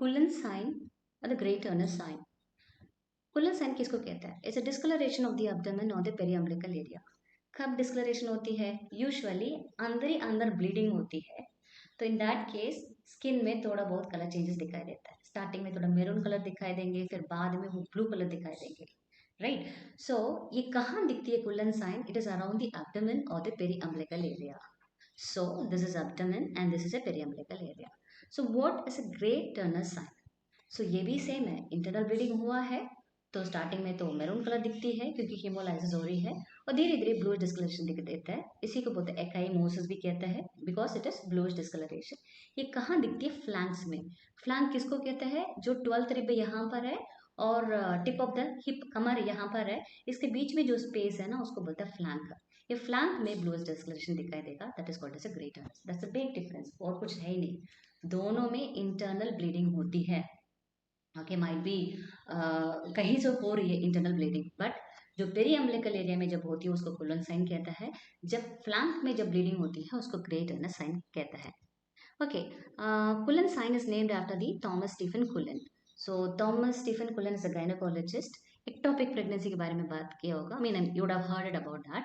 कुलन sign और the great Turner sign. Cullen sign किसको कहता है? It's a discoloration of the abdomen और द पेरिअम्बिलिकल एरिया। कब डिस्कलरेशन होती है? यूजुअली अंदर ही अंदर ब्लीडिंग होती है, तो इन दैट केस स्किन में थोड़ा बहुत कलर चेंजेस दिखाई देता है। स्टार्टिंग में थोड़ा मेरून कलर दिखाई देंगे, फिर बाद में वो ब्लू कलर दिखाई देंगे, राइट? सो ये कहाँ दिखती है Cullen sign? It is around the abdomen और the periumbilical area. So this is abdomen and this is a periumbilical area. So what is a great Turner sign? So ये भी same है, इंटरनल ब्लीडिंग हुआ है तो starting में तो maroon colour दिखती है क्योंकि हीमोलाइसिस हो रही है, और धीरे धीरे ब्लूइश डिस्कलरेशन दिख देता है। इसी को बोलते हैं एकाइमोसिस भी कहते हैं, because it is bluish discolouration. ये कहाँ दिखती है? फ्लैंक्स में। फ्लैंक किसको कहते हैं? जो 12th रिब यहाँ पर है और टिप ऑफ द हिप कमर यहाँ पर है, इसके बीच में जो स्पेस है ना उसको बोलते हैं फ्लैंक। ये फ्लैंक में ब्लूइश डिस्कलरेशन दिखाई देगा, that is called as a Grey Turner. That's a big difference, और कुछ है ही नहीं, दोनों में इंटरनल ब्लीडिंग होती है। ओके, माइट बी कहीं से हो रही है इंटरनल ब्लीडिंग, बट जो पेरिअम्बिलिकल एरिया में जब होती है उसको कुलन साइन कहता है, जब फ्लैंक में जब ब्लीडिंग होती है उसको ग्रेट टर्नर साइन कहता है। Okay, Cullen sign is named after the Thomas Stephen Cullen. So Thomas Stephen Cullen is a gynaecologist. Ectopic pregnancy के बारे में बात किया होगा, I mean you would have heard about that.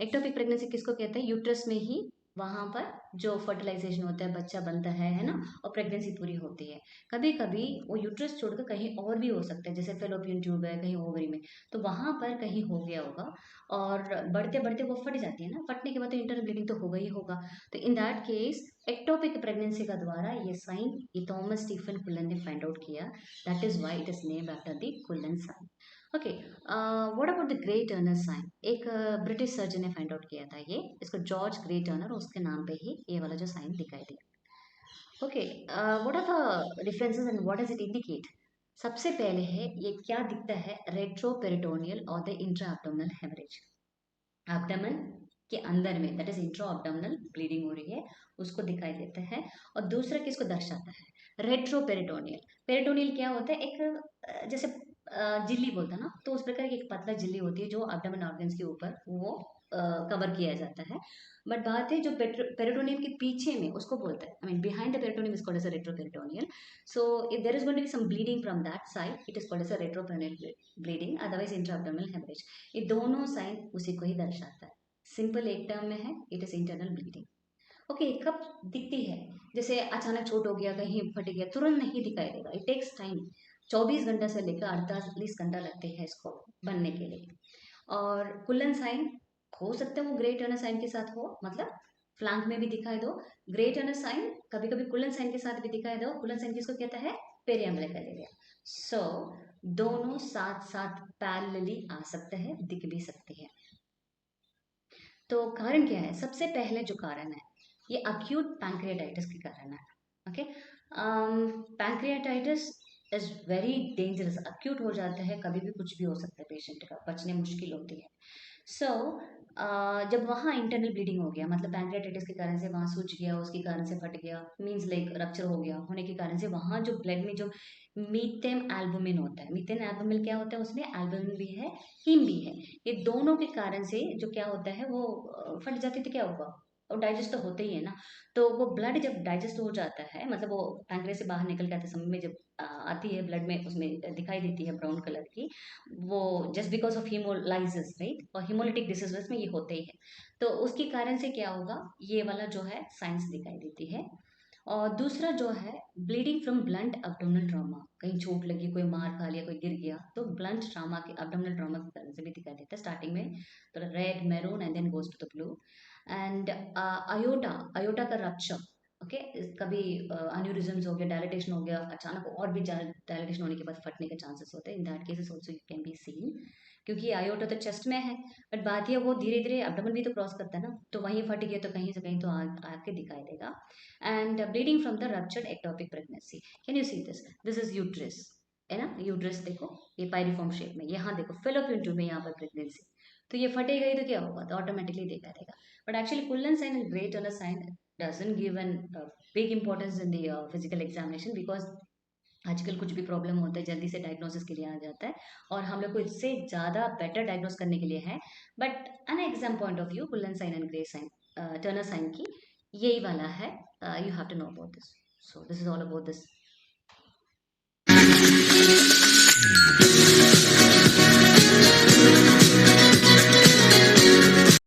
Ectopic pregnancy किसको कहते हैं? यूट्रस में ही वहां पर जो फर्टिलाइजेशन होता है, बच्चा बनता है ना, और प्रेगनेंसी पूरी होती है। कभी कभी वो यूट्रस छोड़कर कहीं और भी हो सकता है, जैसे फेलोपियन ट्यूब है कहीं ओवरी में, तो वहां पर कहीं हो गया होगा और बढ़ते बढ़ते वो फट जाती है ना, फटने के बाद तो इंटरनल ब्लीडिंग तो होगा ही होगा। तो in that case ectopic pregnancy का द्वारा ये साइन ये थॉमस स्टीफन कुलन ने फाइंड आउट किया, that is why it is named after the Cullen sign. Okay, what about the Grey Turner sign? एक ब्रिटिश सर्जन ने फाइंड आउट किया था ये, इसको जॉर्ज ग्रे टर्नर, उसके नाम पे ही ये वाला जो साइन दिखाई दिया। Okay, what are the differences and what does it indicate? सबसे पहले है ये क्या दिखता है? रेट्रोपेरिटोनियल और the intra abdominal haemorrhage. Abdomen के अंदर में, that is intra abdominal bleeding हो रही है, उसको दिखाई देता है। और दूसरा किसको दर्शाता है? रेट्रोपेरिटोनियल। पेरिटोनियल क्या होता है? एक जैसे झिल्ली बोलता है ना, तो उस प्रकार की एक पतला झिल्ली होती है जो एब्डोमेन ऑर्गन्स के ऊपर वो कवर किया जाता है। बट बात है जो पेरिटोनियम के पीछे में, उसको बोलता है, I mean behind the peritoneum is called as a retroperitoneal. So if there is going to be some bleeding from that side, it is called as a retroperitoneal bleeding, otherwise intra abdominal haemorrhage. ये दोनों sign उसी को ही दर्शाता है। Simple एक term में है, it is internal bleeding. Okay, कब दिखती है? जैसे अचानक चोट हो गया, कहीं फट गया, तुरंत नहीं दिखाई देगा, इट टेक्स टाइम। 24 घंटा से लेकर 48 घंटा लगते हैं इसको बनने के लिए। और कुलन साइन हो सकता है वो ग्रे टर्नर साइन के साथ हो, मतलब फ्लैंक में भी दिखाई दो। ग्रे टर्नर साइन कभी कभी कुलन साइन के साथ भी दिखाई दो। कुलन साइन किसको कहता है? पेरिअम्बिलिकल एरिया। सो दोनों साथ साथ पैरेलली आ सकते हैं, दिख भी सकते हैं। तो कारण क्या है? सबसे पहले जो कारण है ये अक्यूट पैंक्रियाटाइटिस के कारण है। Okay, pancreatitis is very dangerous, acute हो जाता है, कभी भी कुछ भी हो सकता है, पेशेंट का बचने मुश्किल होती है। सो जब वहाँ इंटरनल ब्लीडिंग हो गया, मतलब पैंक्रियाटाइटिस के कारण से वहाँ सूज गया, उसके कारण से फट गया, मीन्स लाइक रप्चर हो गया, होने के कारण से वहाँ जो ब्लड में जो मीथेन एल्बुमिन होता है, मीथेन एल्बुमिन क्या होता है? उसमें एल्बुमिन भी है, हीम भी है, ये दोनों के कारण से जो क्या होता है वो फट जाती, तो क्या होगा? और डाइजेस्ट तो होते ही है ना, तो वो ब्लड जब डाइजेस्ट हो जाता है, मतलब वो पैंक्रियास से बाहर निकल के आते समय में जब आती है ब्लड में, उसमें दिखाई देती है ब्राउन कलर की, वो just because of haemolysis, right? और हीमोलिटिक डिसीजेस में ये होते ही है, तो उसके कारण से क्या होगा? ये वाला जो है साइंस दिखाई देती है। और दूसरा जो है bleeding from blunt abdominal trauma, कहीं चोट लगी, कोई मार खा लिया, कोई गिर गया, तो ब्लंट ट्रॉमा के एब्डोमिनल ट्रॉमा के कारण से भी दिखाई देता है। स्टार्टिंग में तो red maroon and then goes to the blue. And aorta, aorta का रप्चर, ओके, कभी अन्यूरिज्म्स हो गया, डायलिटेशन हो गया, अचानक और भी डायलिटेशन होने के बाद फटने के चांसेस होते हैं। In that cases also you can be seen, क्योंकि आयोटा तो चेस्ट में है, बट बात यह वो धीरे धीरे एब्डोमेन भी तो क्रॉस करता है ना, तो वहीं फट गया तो कहीं से कहीं तो आके दिखाई देगा। And bleeding from the ruptured ectopic pregnancy, can you see this? This is uterus, है ना, यूट्रस देखो, ये पायरिफॉर्म शेप में, यहाँ देखो फेलोपियन ट्यूब में, यहाँ पर प्रेगनेंसी, तो ये फटेगा ही तो क्या होगा? तो ऑटोमेटिकली देखा देगा। But actually Cullen sign and Grey Turner sign doesn't give an big importance in the physical examination, because आजकल कुछ भी प्रॉब्लम होता है जल्दी से डायग्नोसिस के लिए आ जाता है, और हम लोग को इससे ज़्यादा बेटर डायग्नोस करने के लिए है। But an exam point of view Cullen sign and Grey sign Turner sign की यही वाला है, you have to know about this. So this is all about this